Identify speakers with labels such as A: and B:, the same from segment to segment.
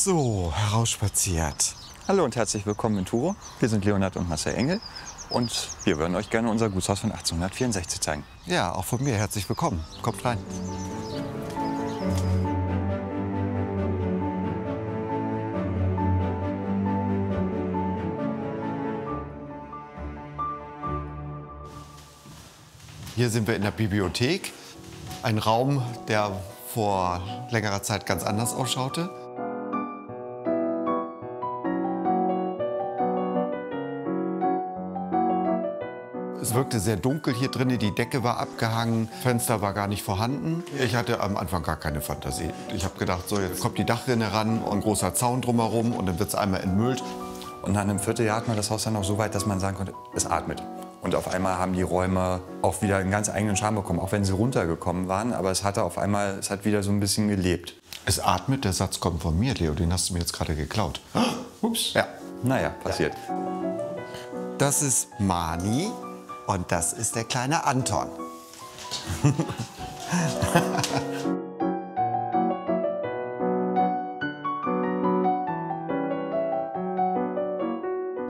A: So, herausspaziert.
B: Hallo und herzlich willkommen in Truro. Wir sind Leonhard und Marcel Engel und wir würden euch gerne unser Gutshaus von 1864 zeigen.
A: Ja, auch von mir herzlich willkommen. Kommt rein. Hier sind wir in der Bibliothek. Ein Raum, der vor längerer Zeit ganz anders ausschaute. Es wirkte sehr dunkel hier drin, die Decke war abgehangen, Fenster war gar nicht vorhanden. Ich hatte am Anfang gar keine Fantasie. Ich habe gedacht, so jetzt kommt die Dachrinne ran und ein großer Zaun drumherum und dann wird es einmal entmüllt.
B: Und nach einem Vierteljahr hat man das Haus dann auch so weit, dass man sagen konnte, es atmet. Und auf einmal haben die Räume auch wieder einen ganz eigenen Charme bekommen, auch wenn sie runtergekommen waren. Aber es hat wieder so ein bisschen gelebt.
A: Es atmet, der Satz kommt von mir, Leo, den hast du mir jetzt gerade geklaut.
B: Ups. Ja, naja, passiert.
A: Das ist Mani und das ist der kleine Anton.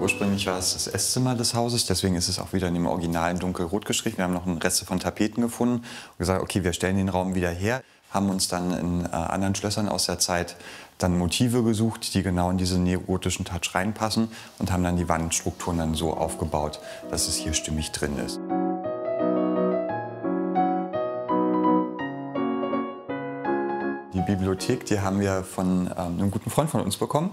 B: Ursprünglich war es das Esszimmer des Hauses, deswegen ist es auch wieder in dem originalen dunkelrot gestrichen. Wir haben noch Reste von Tapeten gefunden und gesagt, okay, wir stellen den Raum wieder her. Haben uns dann in anderen Schlössern aus der Zeit dann Motive gesucht, die genau in diesen neogotischen Touch reinpassen und haben dann die Wandstrukturen dann so aufgebaut, dass es hier stimmig drin ist. Die Bibliothek, die haben wir von einem guten Freund von uns bekommen.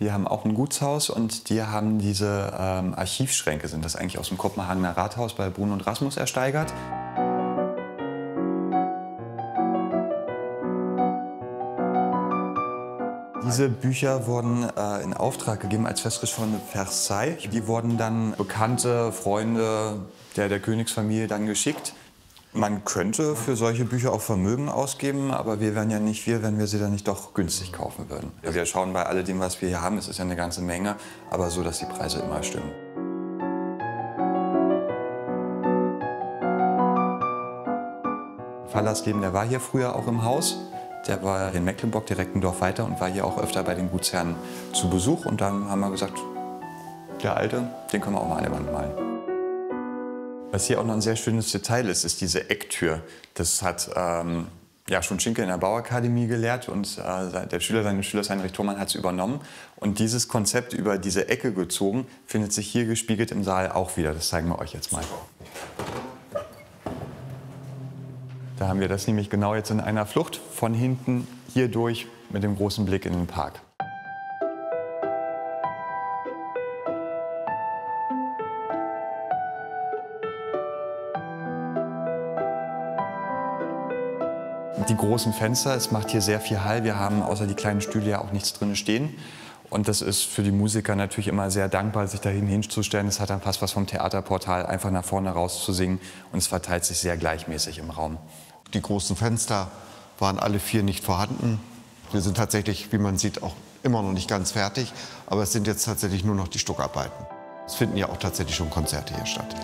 B: Die haben auch ein Gutshaus und die haben diese Archivschränke, sind das eigentlich aus dem Kopenhagener Rathaus bei Bruno und Rasmus ersteigert. Diese Bücher wurden in Auftrag gegeben als Festschrift von Versailles. Die wurden dann Bekannte, Freunde der Königsfamilie dann geschickt. Man könnte für solche Bücher auch Vermögen ausgeben, aber wir wären ja nicht wir, wenn wir sie dann nicht doch günstig kaufen würden. Wir schauen bei alledem, was wir hier haben, es ist ja eine ganze Menge, aber so, dass die Preise immer stimmen. Fallersleben, der war hier früher auch im Haus. Der war in Mecklenburg, direkt ein Dorf weiter und war hier auch öfter bei den Gutsherren zu Besuch. Und dann haben wir gesagt, der Alte, den können wir auch mal an der Wand malen. Was hier auch noch ein sehr schönes Detail ist, ist diese Ecktür. Das hat ja, schon Schinkel in der Bauakademie gelehrt und seine Schüler Heinrich Thormann hat es übernommen. Und dieses Konzept über diese Ecke gezogen, findet sich hier gespiegelt im Saal auch wieder. Das zeigen wir euch jetzt mal. Da haben wir das nämlich genau jetzt in einer Flucht von hinten hier durch mit dem großen Blick in den Park. Die großen Fenster, es macht hier sehr viel Hall. Wir haben außer die kleinen Stühle ja auch nichts drin stehen. Und das ist für die Musiker natürlich immer sehr dankbar, sich dahin hinzustellen. Es hat dann fast was vom Theaterportal, einfach nach vorne raus zu singen. Und es verteilt sich sehr gleichmäßig im Raum.
A: Die großen Fenster waren alle 4 nicht vorhanden. Wir sind tatsächlich, wie man sieht, auch immer noch nicht ganz fertig. Aber es sind jetzt tatsächlich nur noch die Stuckarbeiten. Es finden ja auch tatsächlich schon Konzerte hier statt.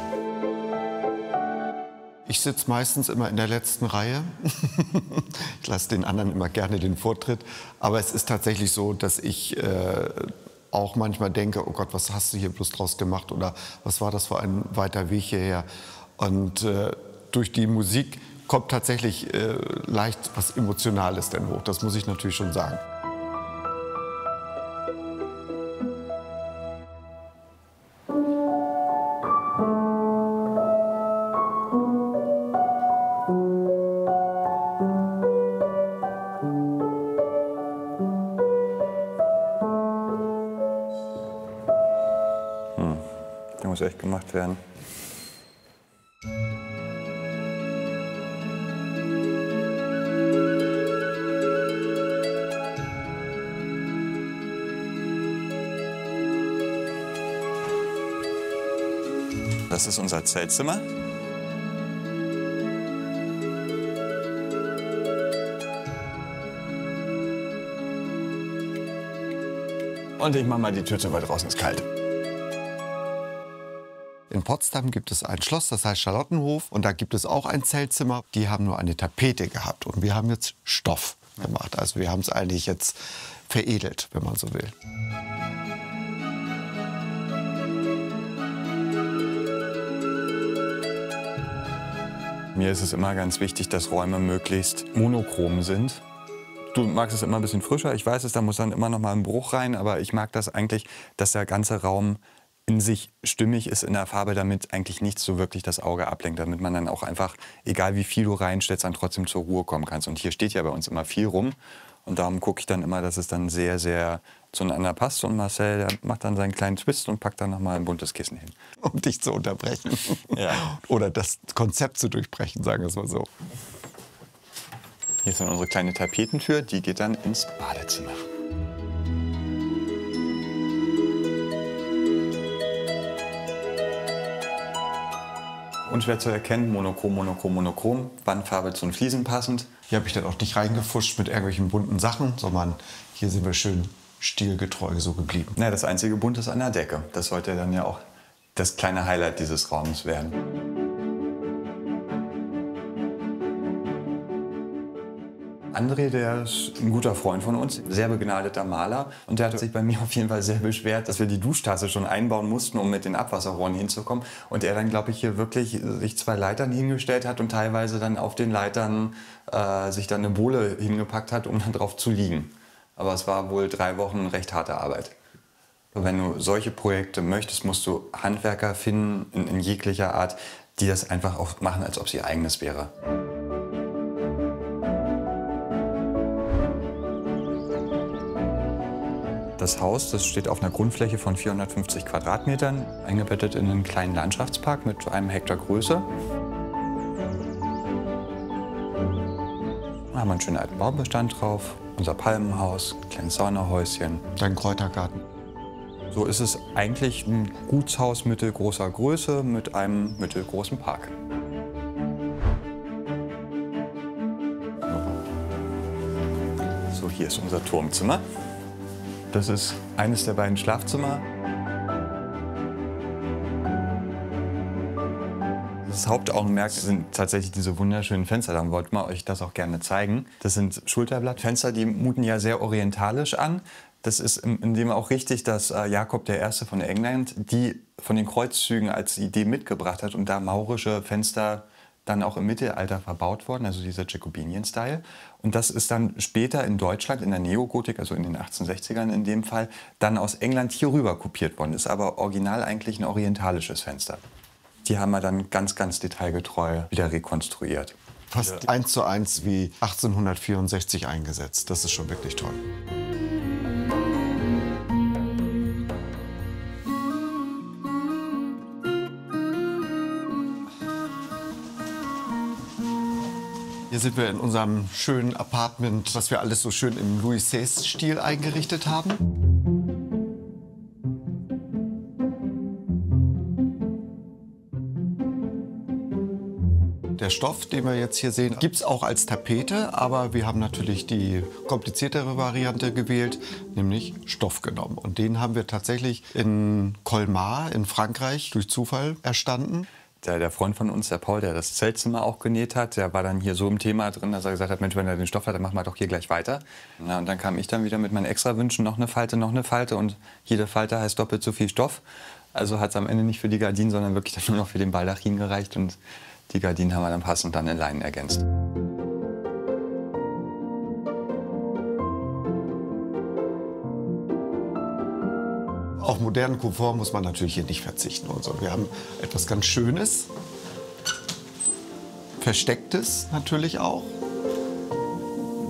A: Ich sitze meistens immer in der letzten Reihe. Ich lasse den anderen immer gerne den Vortritt. Aber es ist tatsächlich so, dass ich auch manchmal denke, oh Gott, was hast du hier bloß draus gemacht? Oder was war das für ein weiter Weg hierher? Und durch die Musik kommt tatsächlich leicht was Emotionales dann hoch. Das muss ich natürlich schon sagen.
B: Der muss echt gemacht werden. Das ist unser Zeltzimmer. Und ich mache mal die Tür zu, weil draußen ist kalt.
A: In Potsdam gibt es ein Schloss, das heißt Charlottenhof. Und da gibt es auch ein Zeltzimmer. Die haben nur eine Tapete gehabt. Und wir haben jetzt Stoff gemacht. Also wir haben es eigentlich jetzt veredelt, wenn man so will.
B: Mir ist es immer ganz wichtig, dass Räume möglichst monochrom sind. Du magst es immer ein bisschen frischer, ich weiß es, da muss dann immer noch mal ein Bruch rein, aber ich mag das eigentlich, dass der ganze Raum in sich stimmig ist in der Farbe, damit eigentlich nichts so wirklich das Auge ablenkt, damit man dann auch einfach, egal wie viel du reinstellst, dann trotzdem zur Ruhe kommen kannst. Und hier steht ja bei uns immer viel rum und darum gucke ich dann immer, dass es dann sehr, sehr zueinander passt. Und Marcel, der macht dann seinen kleinen Twist und packt dann noch mal ein buntes Kissen hin.
A: Um dich zu unterbrechen.
B: Ja.
A: Oder das Konzept zu durchbrechen, sagen wir es mal so.
B: Hier ist dann unsere kleine Tapetentür, die geht dann ins Badezimmer. Unschwer zu erkennen, monochrom, monochrom, monochrom, Wandfarbe zu den Fliesen passend.
A: Hier habe ich dann auch nicht reingefuscht mit irgendwelchen bunten Sachen, sondern hier sind wir schön stilgetreu so geblieben.
B: Ja, das einzige Bunt ist an der Decke. Das sollte dann ja auch das kleine Highlight dieses Raums werden. André, der ist ein guter Freund von uns, sehr begnadeter Maler. Und der hat sich bei mir auf jeden Fall sehr beschwert, dass wir die Duschtasse schon einbauen mussten, um mit den Abwasserrohren hinzukommen. Und er dann, glaube ich, hier wirklich sich 2 Leitern hingestellt hat und teilweise dann auf den Leitern sich dann eine Bohle hingepackt hat, um dann drauf zu liegen. Aber es war wohl 3 Wochen recht harte Arbeit. Wenn du solche Projekte möchtest, musst du Handwerker finden, in jeglicher Art, die das einfach auch machen, als ob es ihr eigenes wäre. Das Haus, das steht auf einer Grundfläche von 450 Quadratmetern, eingebettet in einen kleinen Landschaftspark mit 1 Hektar Größe. Da haben wir einen schönen alten Baubestand drauf, unser Palmenhaus, ein kleines Saunahäuschen.
A: Dein Kräutergarten.
B: So ist es eigentlich ein Gutshaus mittelgroßer Größe mit einem mittelgroßen Park. So, hier ist unser Turmzimmer. Das ist eines der beiden Schlafzimmer. Das Hauptaugenmerk sind tatsächlich diese wunderschönen Fenster. Dann wollten wir euch das auch gerne zeigen. Das sind Schulterblattfenster, die muten ja sehr orientalisch an. Das ist in dem auch richtig, dass Jakob I. von England die von den Kreuzzügen als Idee mitgebracht hat und da maurische Fenster dann auch im Mittelalter verbaut worden, also dieser Jacobinien-Style. Und das ist dann später in Deutschland, in der Neogotik, also in den 1860ern in dem Fall, dann aus England hier rüber kopiert worden. Ist aber original eigentlich ein orientalisches Fenster. Die haben wir dann ganz, ganz detailgetreu wieder rekonstruiert.
A: Fast 1:1 wie 1864 eingesetzt. Das ist schon wirklich toll. Hier sind wir in unserem schönen Apartment, was wir alles so schön im Louis XVI-Stil eingerichtet haben. Der Stoff, den wir jetzt hier sehen, gibt es auch als Tapete, aber wir haben natürlich die kompliziertere Variante gewählt, nämlich Stoff genommen. Und den haben wir tatsächlich in Colmar in Frankreich durch Zufall erstanden.
B: Der Freund von uns, der Paul, der das Zeltzimmer auch genäht hat, der war dann hier so im Thema drin, dass er gesagt hat, Mensch, wenn er den Stoff hat, dann machen wir doch hier gleich weiter. Na, und dann kam ich dann wieder mit meinen Extrawünschen, noch eine Falte und jede Falte heißt doppelt so viel Stoff. Also hat es am Ende nicht für die Gardinen, sondern wirklich dann nur noch für den Baldachin gereicht und die Gardinen haben wir dann passend dann in Leinen ergänzt.
A: Auf modernen Komfort muss man natürlich hier nicht verzichten. Und so. Wir haben etwas ganz Schönes, Verstecktes natürlich auch.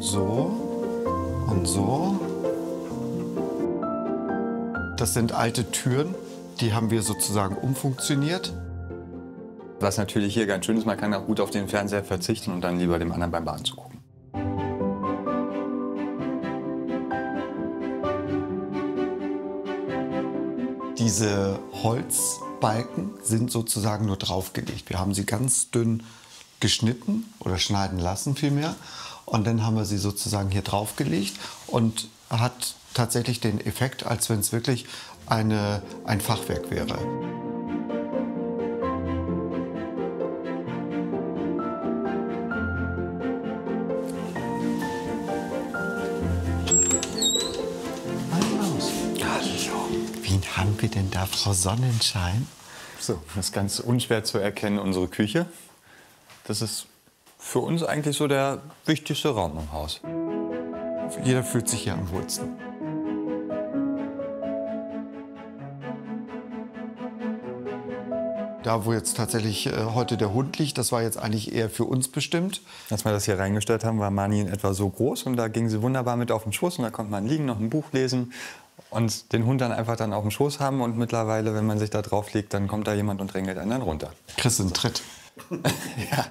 A: So und so. Das sind alte Türen, die haben wir sozusagen umfunktioniert.
B: Was natürlich hier ganz schön ist, man kann auch gut auf den Fernseher verzichten und dann lieber dem anderen beim Baden zugucken.
A: Diese Holzbalken sind sozusagen nur draufgelegt. Wir haben sie ganz dünn geschnitten oder schneiden lassen vielmehr. Und dann haben wir sie sozusagen hier draufgelegt und hat tatsächlich den Effekt, als wenn es wirklich ein Fachwerk wäre. denn da, Frau Sonnenschein?
B: So, das ist ganz unschwer zu erkennen, unsere Küche. Das ist für uns eigentlich so der wichtigste Raum im Haus.
A: Jeder fühlt sich hier am wohlsten. Da, wo jetzt tatsächlich heute der Hund liegt, das war jetzt eigentlich eher für uns bestimmt.
B: Als wir das hier reingestellt haben, war Mani in etwa so groß und da ging sie wunderbar mit auf den Schoß und da konnte man liegen, noch ein Buch lesen und den Hund dann einfach dann auf dem Schoß haben und mittlerweile, wenn man sich da drauf legt, dann kommt da jemand und drängelt einen dann runter.
A: Kriegst du einen Tritt.
B: Ja.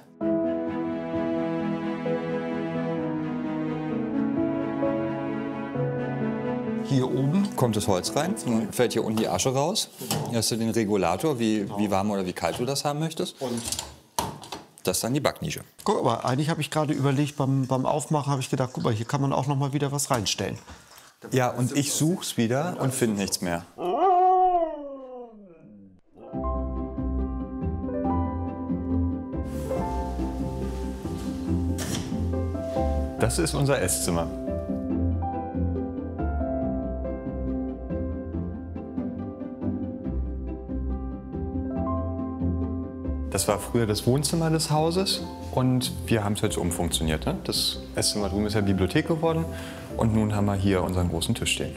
A: Hier oben
B: Kommt das Holz rein, dann fällt hier unten die Asche raus. Hier hast du den Regulator, wie warm oder wie kalt du das haben möchtest.
A: und
B: Das ist dann die Backnische.
A: guck mal, eigentlich habe ich gerade überlegt, beim Aufmachen habe ich gedacht, guck mal, hier kann man auch noch mal wieder was reinstellen.
B: Ja, und ich such's wieder und finde nichts mehr. Das ist unser Esszimmer. Das war früher das Wohnzimmer des Hauses und wir haben es jetzt umfunktioniert. Ne? Das Esszimmer drüben ist ja Bibliothek geworden und nun haben wir hier unseren großen Tisch stehen.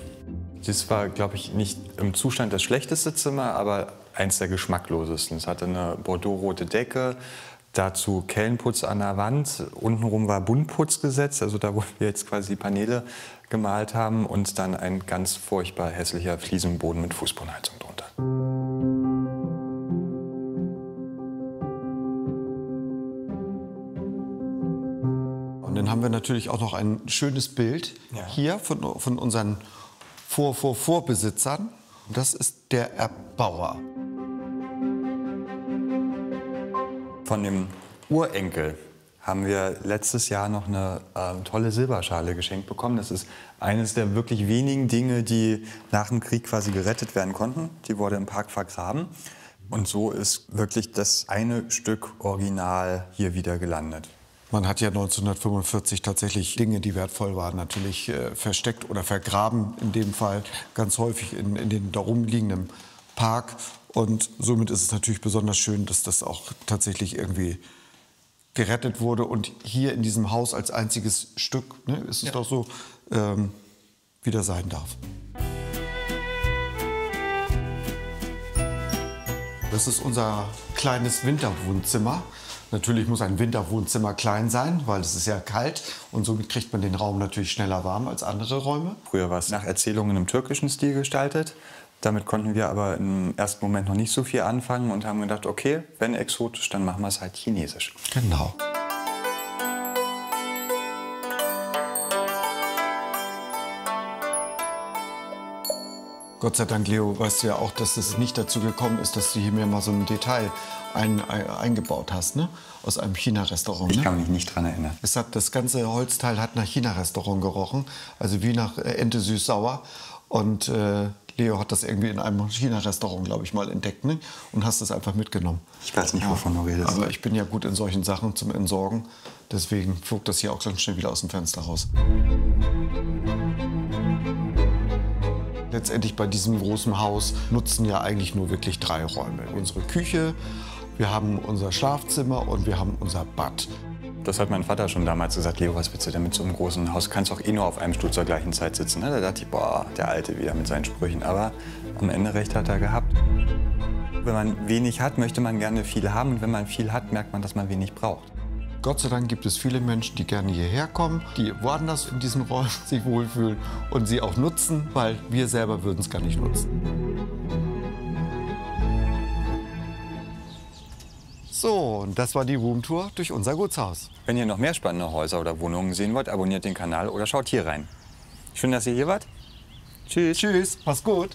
B: Das war, glaube ich, nicht im Zustand das schlechteste Zimmer, aber eins der geschmacklosesten. Es hatte eine bordeauxrote Decke, dazu Kellenputz an der Wand, untenrum war Buntputz gesetzt, also da, wo wir jetzt quasi die Paneele gemalt haben und dann ein ganz furchtbar hässlicher Fliesenboden mit Fußbodenheizung drunter.
A: Und dann haben wir natürlich auch noch ein schönes Bild hier von unseren Vorbesitzern. Und das ist der Erbauer.
B: Von dem Urenkel haben wir letztes Jahr noch eine tolle Silberschale geschenkt bekommen. Das ist eines der wirklich wenigen Dinge, die nach dem Krieg quasi gerettet werden konnten. Die wurde im Park vergraben. Und so ist wirklich das eine Stück Original hier wieder gelandet.
A: Man hat ja 1945 tatsächlich Dinge, die wertvoll waren, natürlich versteckt oder vergraben, in dem Fall ganz häufig in den darum liegenden Park. Und somit ist es natürlich besonders schön, dass das auch tatsächlich irgendwie gerettet wurde. Und hier in diesem Haus als einziges Stück, ne, ist es doch so, wieder sein darf. Das ist unser kleines Winterwohnzimmer. Natürlich muss ein Winterwohnzimmer klein sein, weil es ist ja kalt und somit kriegt man den Raum natürlich schneller warm als andere Räume.
B: Früher war es nach Erzählungen im türkischen Stil gestaltet. Damit konnten wir aber im ersten Moment noch nicht so viel anfangen und haben gedacht, okay, wenn exotisch, dann machen wir es halt chinesisch.
A: Genau. Gott sei Dank, Leo, weißt du ja auch, dass es nicht dazu gekommen ist, dass du hier mir mal so ein Detail eingebaut hast, ne? Aus einem China-Restaurant.
B: Ich
A: Ne?
B: kann mich nicht dran erinnern.
A: Das ganze Holzteil hat nach China-Restaurant gerochen, also wie nach Ente süß-sauer. Und Leo hat das irgendwie in einem China-Restaurant, glaube ich, mal entdeckt, ne? Und hast es einfach mitgenommen.
B: Ich weiß nicht, wovon du redest.
A: Aber ich bin ja gut in solchen Sachen zum Entsorgen. Deswegen flog das hier auch ganz schnell wieder aus dem Fenster raus. Letztendlich bei diesem großen Haus nutzen ja eigentlich nur wirklich 3 Räume. Unsere Küche, wir haben unser Schlafzimmer und wir haben unser Bad.
B: Das hat mein Vater schon damals gesagt, Leo, was willst du denn mit so einem großen Haus? Du kannst doch eh nur auf einem Stuhl zur gleichen Zeit sitzen. Da dachte ich, boah, der Alte wieder mit seinen Sprüchen. Aber am Ende recht hat er gehabt. Wenn man wenig hat, möchte man gerne viel haben. Und wenn man viel hat, merkt man, dass man wenig braucht.
A: Gott sei Dank gibt es viele Menschen, die gerne hierher kommen, die woanders in diesen Räumen sich wohlfühlen und sie auch nutzen, weil wir selber würden es gar nicht nutzen. So, und das war die Roomtour durch unser Gutshaus.
B: Wenn ihr noch mehr spannende Häuser oder Wohnungen sehen wollt, abonniert den Kanal oder schaut hier rein. Schön, dass ihr hier wart. Tschüss.
A: Tschüss, mach's gut.